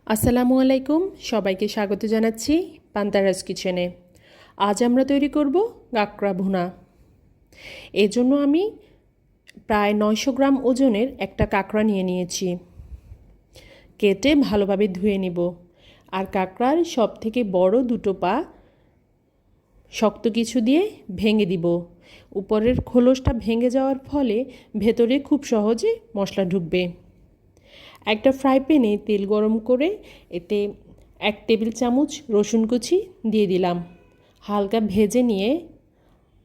আসসালামু আলাইকুম, সবাইকে স্বাগত জানাচ্ছি পান্তারাস কিচেনে। আজ আমরা তৈরি করব কাঁকড়া ভুনা। এজন্য আমি প্রায় 900 গ্রাম ওজনের একটা কাঁকড়া নিয়ে নিয়েছি। কেটে ভালোভাবে ধুয়ে নিব। আর কাঁকড়ার সবথেকে বড় দুটো পা শক্ত কিছু দিয়ে ভেঙে দিব। উপরের খোলসটা ভেঙে যাওয়ার ফলে ভেতরে খুব সহজে মশলা ঢুকবে। একটা ফ্রাই প্যানে তেল গরম করে এতে 1 টেবিল চামচ রসুন কুচি দিয়ে দিলাম। হালকা ভেজে নিয়ে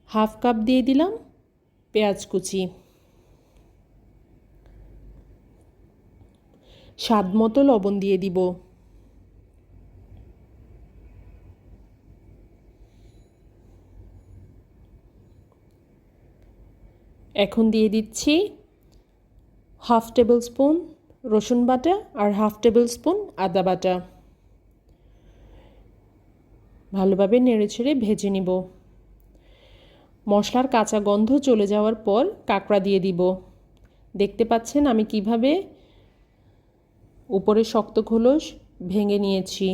হাফ কাপ দিয়ে দিলাম পেঁয়াজ কুচি। স্বাদ মতো লবণ দিয়ে দিব। এখন দিয়ে দিচ্ছি হাফ টেবিল স্পুন রসুন বাটা আর হাফ টেবিল স্পুন আদা বাটা। ভালোভাবে নেড়েচেড়ে ভেজে নিব। মশলার কাঁচা গন্ধ চলে যাওয়ার পর কাঁকড়া দিয়ে দিব। দেখতে পাচ্ছেন আমি কিভাবে উপরে শক্ত খোলস ভেঙে নিয়েছি।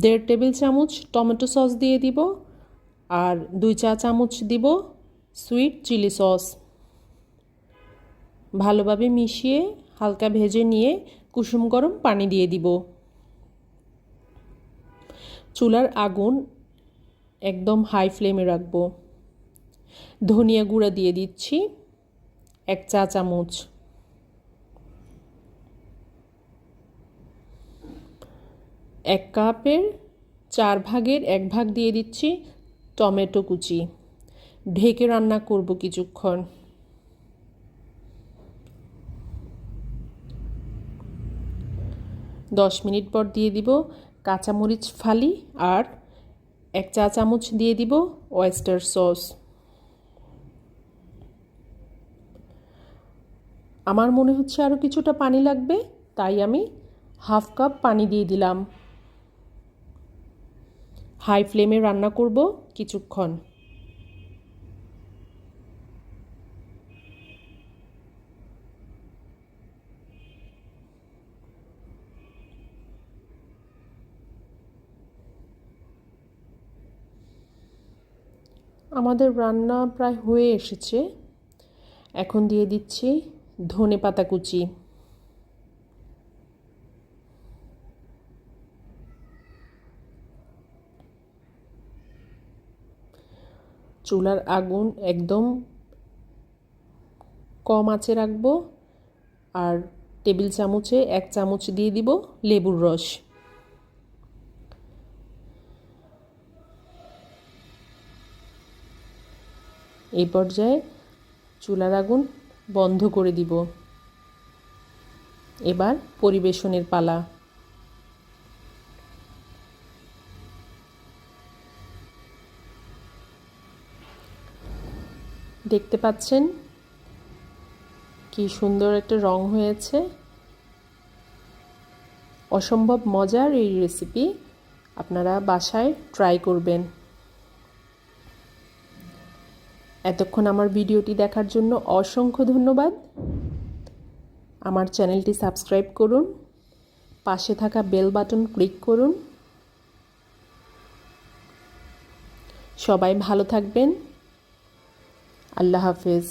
দেড় টেবিল চামচ টমেটো সস দিয়ে দিব আর 2 চা চামচ দিব সুইট চিলি সস। ভালোভাবে মিশিয়ে হালকা ভেজে নিয়ে কুসুম গরম পানি দিয়ে দিব। চুলার আগুন একদম হাই ফ্লেমে রাখব। ধনিয়া গুঁড়া দিয়ে দিচ্ছি 1 চা চামচ। এক কাপের 4 ভাগের 1 ভাগ দিয়ে দিচ্ছি টমেটো কুচি। ঢেকে রান্না করব কিছুক্ষণ। দশ মিনিট পর দিয়ে দিব কাঁচামরিচ ফালি আর 1 চা চামচ দিয়ে দিব oyster সস। আমার মনে হচ্ছে আরও কিছুটা পানি লাগবে, তাই আমি হাফ কাপ পানি দিয়ে দিলাম। হাই ফ্লেমে রান্না করব কিছুক্ষণ। আমাদের রান্না প্রায় হয়ে এসেছে। এখন দিয়ে দিচ্ছি ধনেপাতা কুচি। চুলার আগুন একদম কম আঁচে রাখবো আর টেবিল চামচে 1 চামচ দিয়ে দিব লেবুর রস। এই পর্যায়ে চুলার আগুন বন্ধ করে দিব। এবার পরিবেশনের পালা। দেখতে পাচ্ছেন কি সুন্দর একটা রং হয়েছে। অসম্ভব মজার এই রেসিপি, আপনারা বাসায় ট্রাই করবেন। এতক্ষণ আমার ভিডিওটি দেখার জন্য অসংখ্য ধন্যবাদ। আমার চ্যানেলটি সাবস্ক্রাইব করুন, পাশে থাকা বেল বাটন ক্লিক করুন। সবাই ভালো থাকবেন। আল্লাহ হাফেজ।